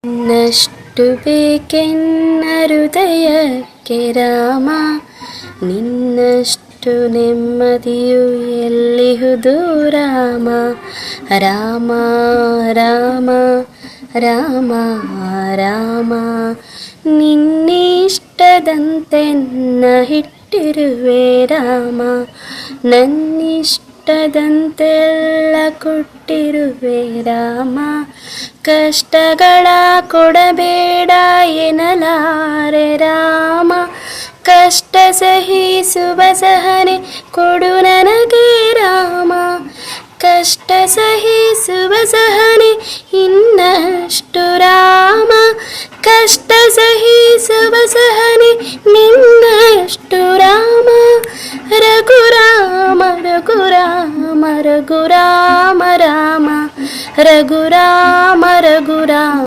ನಿನ್ನಷ್ಟು ಬೇಕೆನ್ನ ಹೃದಯಕ್ಕೆ ರಾಮ, ನಿನ್ನಷ್ಟು ನೆಮ್ಮದಿಯು ಎಲ್ಲಿಹುದು ರಾಮ. ರಾಮ ರಾಮ ರಾಮ ರಾಮ, ನಿನ್ನಿಷ್ಟದಂತೆನ್ನ ಇಟ್ಟಿರುವೆ ರಾಮ, ನನ್ನಿಷ್ಟದಂತೆಲ್ಲ ಕೊಟ್ಟಿರುವೆ ರಾಮ. ಕಷ್ಟಗಳ ಕೊಡಬೇಡ ಎನ್ನಲಾರೆ ರಾಮ, ಕಷ್ಟ ಸಹಿಸುವ ಸಹನೆ ಕೊಡು ನನಗೆ ರಾಮ. ಕಷ್ಟ ಸಹಿಸುವ ಸಹನೆ ಇನ್ನಷ್ಟು ರಾಮ, ಕಷ್ಟ ಸಹಿಸುವ ಸಹನೆ ನಿನ್ನಷ್ಟು ರಾಮ. ರಘುರಾಮ ರಘುರಾಮ ರಘುರಾಮ ರಾಮ, ರಘುರಾಮ ರಘುರಾಮ.